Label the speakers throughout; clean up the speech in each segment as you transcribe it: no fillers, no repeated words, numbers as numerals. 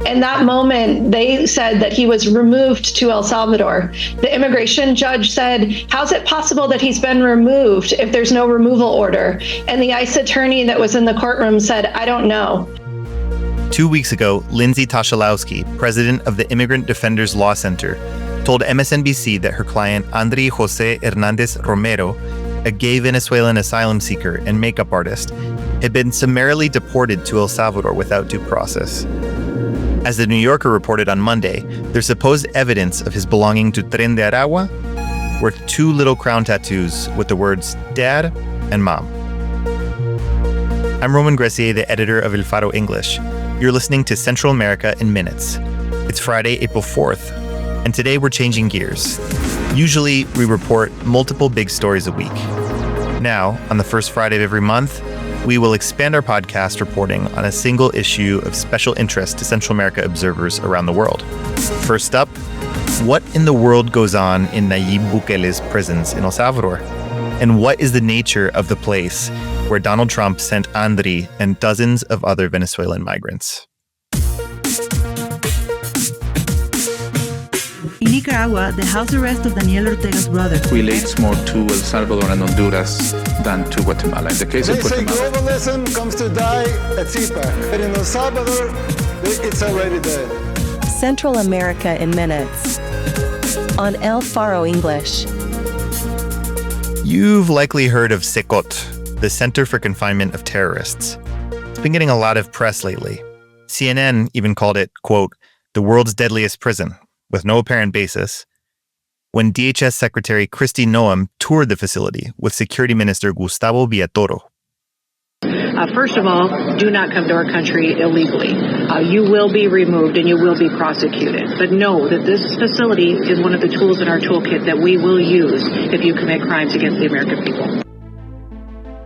Speaker 1: In that moment, they said that he was removed to El Salvador. The immigration judge said, how's it possible that he's been removed if there's no removal order? And the ICE attorney that was in the courtroom said, I don't know.
Speaker 2: 2 weeks ago, Lindsay Toshalowski, president of the Immigrant Defenders Law Center, told MSNBC that her client, André José Hernández Romero, a gay Venezuelan asylum seeker and makeup artist, had been summarily deported to El Salvador without due process. As the New Yorker reported on Monday, there's supposed evidence of his belonging to Tren de Aragua were 2 little crown tattoos with the words Dad and Mom. I'm Roman Gressier, the editor of Faro English. You're listening to Central America in Minutes. It's Friday, April 4th, and today we're changing gears. Usually, we report multiple big stories a week. Now, on the first Friday of every month, we will expand our podcast reporting on a single issue of special interest to Central America observers around the world. First up, what in the world goes on in Nayib Bukele's prisons in El Salvador? And what is the nature of the place where Donald Trump sent André and dozens of other Venezuelan migrants?
Speaker 3: In Nicaragua, the house arrest of Daniel Ortega's brother
Speaker 4: relates more to El Salvador and Honduras than to Guatemala. In the case of Guatemala,
Speaker 5: they say globalism comes to die at CPAC, but in El Salvador, it's already dead.
Speaker 6: Central America in Minutes on Faro English.
Speaker 2: You've likely heard of Ceot, the Center for Confinement of Terrorists. It's been getting a lot of press lately. CNN even called it, quote, the world's deadliest prison, with no apparent basis, when DHS Secretary Kristi Noem toured the facility with Security Minister Gustavo Villatoro.
Speaker 7: First of all, do not come to our country illegally. You will be removed and you will be prosecuted. But know that this facility is one of the tools in our toolkit that we will use if you commit crimes against the American people.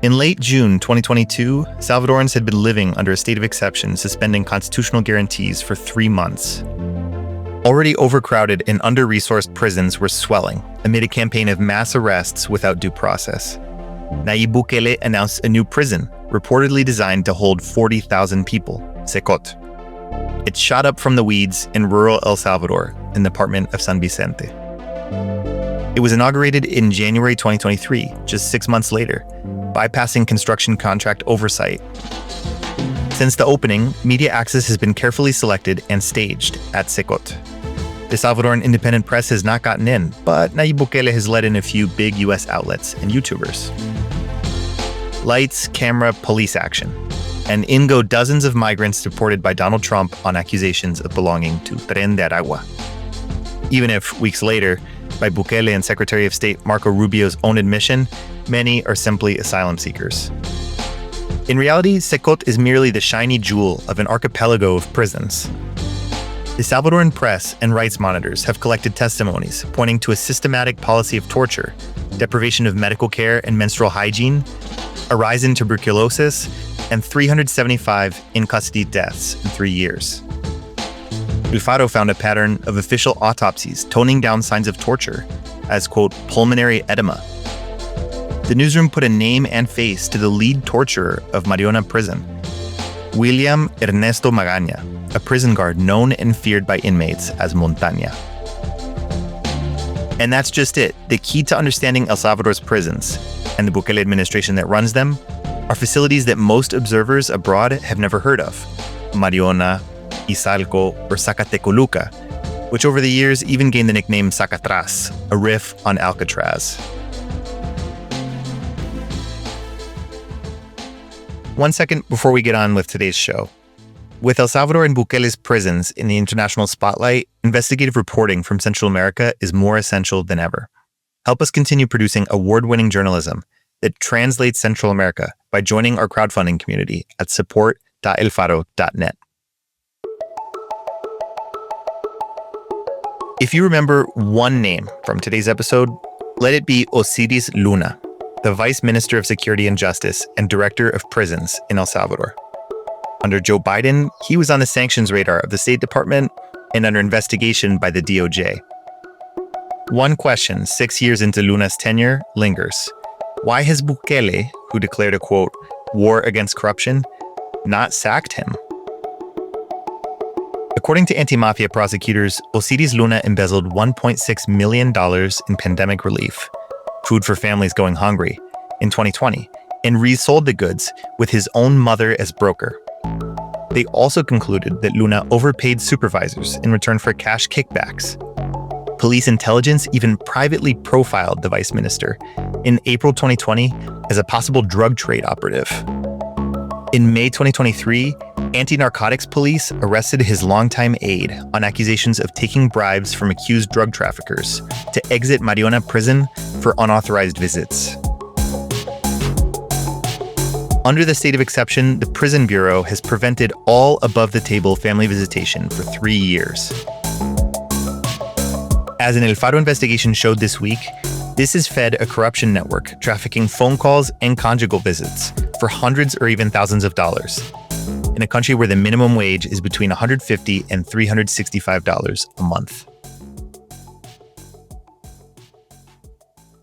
Speaker 2: In late June 2022, Salvadorans had been living under a state of exception, suspending constitutional guarantees for 3 months. Already overcrowded and under-resourced prisons were swelling amid a campaign of mass arrests without due process. Nayib Bukele announced a new prison, reportedly designed to hold 40,000 people, Ceot. It shot up from the weeds in rural El Salvador in the department of San Vicente. It was inaugurated in January 2023, just 6 months later, bypassing construction contract oversight. Since the opening, media access has been carefully selected and staged at Ceot. The Salvadoran independent press has not gotten in, but Nayib Bukele has let in a few big U.S. outlets and YouTubers. Lights, camera, police action. And in go dozens of migrants deported by Donald Trump on accusations of belonging to Tren de Aragua. Even if, weeks later, by Bukele and Secretary of State Marco Rubio's own admission, many are simply asylum seekers. In reality, Ceot is merely the shiny jewel of an archipelago of prisons. The Salvadoran press and rights monitors have collected testimonies pointing to a systematic policy of torture, deprivation of medical care and menstrual hygiene, a rise in tuberculosis, and 375 in-custody deaths in 3 years. Faro found a pattern of official autopsies toning down signs of torture as, quote, pulmonary edema. The newsroom put a name and face to the lead torturer of Mariona prison, William Ernesto Magaña, a prison guard known and feared by inmates as Montaña. And that's just it. The key to understanding El Salvador's prisons, and the Bukele administration that runs them, are facilities that most observers abroad have never heard of: Mariona, Izalco, or Zacatecoluca, which over the years even gained the nickname Zacatras, a riff on Alcatraz. One second before we get on with today's show. With El Salvador and Bukele's prisons in the international spotlight, investigative reporting from Central America is more essential than ever. Help us continue producing award-winning journalism that translates Central America by joining our crowdfunding community at support.elfaro.net. If you remember one name from today's episode, let it be Osiris Luna, the Vice Minister of Security and Justice and Director of Prisons in El Salvador. Under Joe Biden, he was on the sanctions radar of the State Department and under investigation by the DOJ. One question 6 years into Luna's tenure lingers. Why has Bukele, who declared a, quote, war against corruption, not sacked him? A According to anti-mafia prosecutors, Osiris Luna embezzled $1.6 million in pandemic relief, food for families going hungry, in 2020, and resold the goods with his own mother as broker. They also concluded that Luna overpaid supervisors in return for cash kickbacks. Police intelligence even privately profiled the vice minister in April 2020 as a possible drug trade operative. In May 2023, anti-narcotics police arrested his longtime aide on accusations of taking bribes from accused drug traffickers to exit Mariona prison for unauthorized visits. Under the state of exception, the Prison Bureau has prevented all above-the-table family visitation for 3 years. As an El Faro investigation showed this week, this has fed a corruption network trafficking phone calls and conjugal visits for hundreds or even thousands of dollars in a country where the minimum wage is between $150 and $365 a month.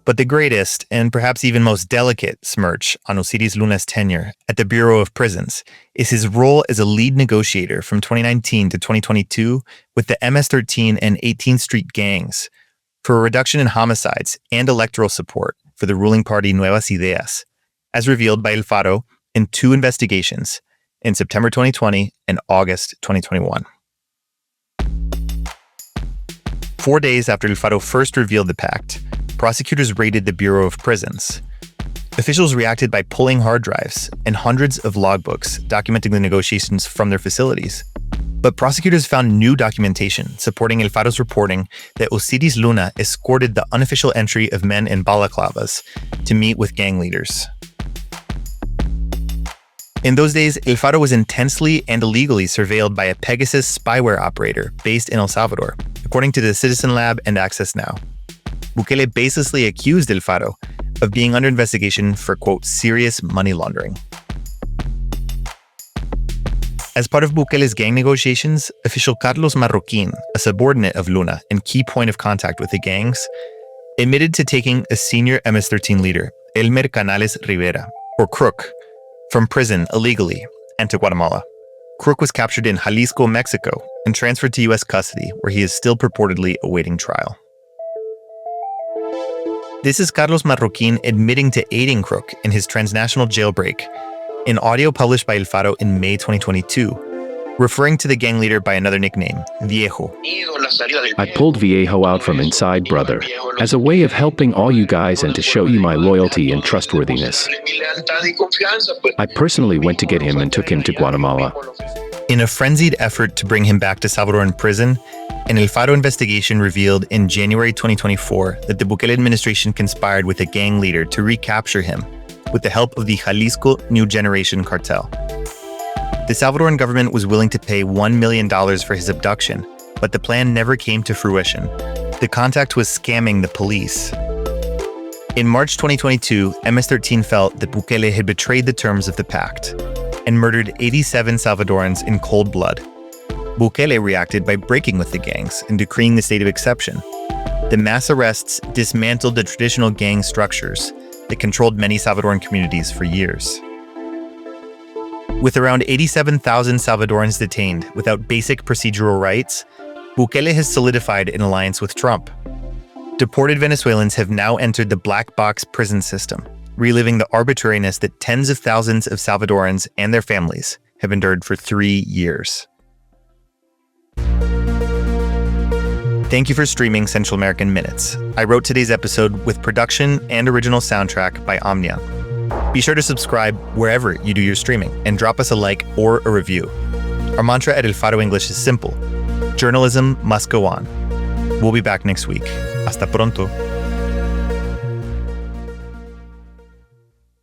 Speaker 2: But the greatest, and perhaps even most delicate, smirch on Osiris Luna's tenure at the Bureau of Prisons is his role as a lead negotiator from 2019 to 2022 with the MS-13 and 18th Street gangs for a reduction in homicides and electoral support for the ruling party Nuevas Ideas, as revealed by El Faro in 2 investigations in September 2020 and August 2021. 4 days after El Faro first revealed the pact, prosecutors raided the Bureau of Prisons. Officials reacted by pulling hard drives and hundreds of logbooks documenting the negotiations from their facilities. But prosecutors found new documentation supporting El Faro's reporting that Osiris Luna escorted the unofficial entry of men in balaclavas to meet with gang leaders. In those days, El Faro was intensely and illegally surveilled by a Pegasus spyware operator based in El Salvador, according to the Citizen Lab and Access Now. Bukele baselessly accused El Faro of being under investigation for, quote, serious money laundering. As part of Bukele's gang negotiations, official Carlos Marroquin, a subordinate of Luna and key point of contact with the gangs, admitted to taking a senior MS-13 leader, Elmer Canales Rivera, or Crook, from prison illegally and to Guatemala. Crook was captured in Jalisco, Mexico, and transferred to U.S. custody, where he is still purportedly awaiting trial. This is Carlos Marroquin admitting to aiding Crook in his transnational jailbreak, in audio published by El Faro in May 2022, referring to the gang leader by another nickname, Viejo.
Speaker 8: I pulled Viejo out from inside, brother, as a way of helping all you guys and to show you my loyalty and trustworthiness. I personally went to get him and took him to Guatemala.
Speaker 2: In a frenzied effort to bring him back to Salvadoran prison, an El Faro investigation revealed in January 2024 that the Bukele administration conspired with a gang leader to recapture him with the help of the Jalisco New Generation cartel. The Salvadoran government was willing to pay $1 million for his abduction, but the plan never came to fruition. The contact was scamming the police. In March 2022, MS-13 felt that Bukele had betrayed the terms of the pact and murdered 87 Salvadorans in cold blood. Bukele reacted by breaking with the gangs and decreeing the state of exception. The mass arrests dismantled the traditional gang structures that controlled many Salvadoran communities for years. With around 87,000 Salvadorans detained without basic procedural rights, Bukele has solidified an alliance with Trump. Deported Venezuelans have now entered the black box prison system, reliving the arbitrariness that tens of thousands of Salvadorans and their families have endured for 3 years. Thank you for streaming Central American Minutes. I wrote today's episode with production and original soundtrack by Omnionn. Be sure to subscribe wherever you do your streaming and drop us a like or a review. Our mantra at El Faro English is simple: journalism must go on. We'll be back next week. Hasta pronto.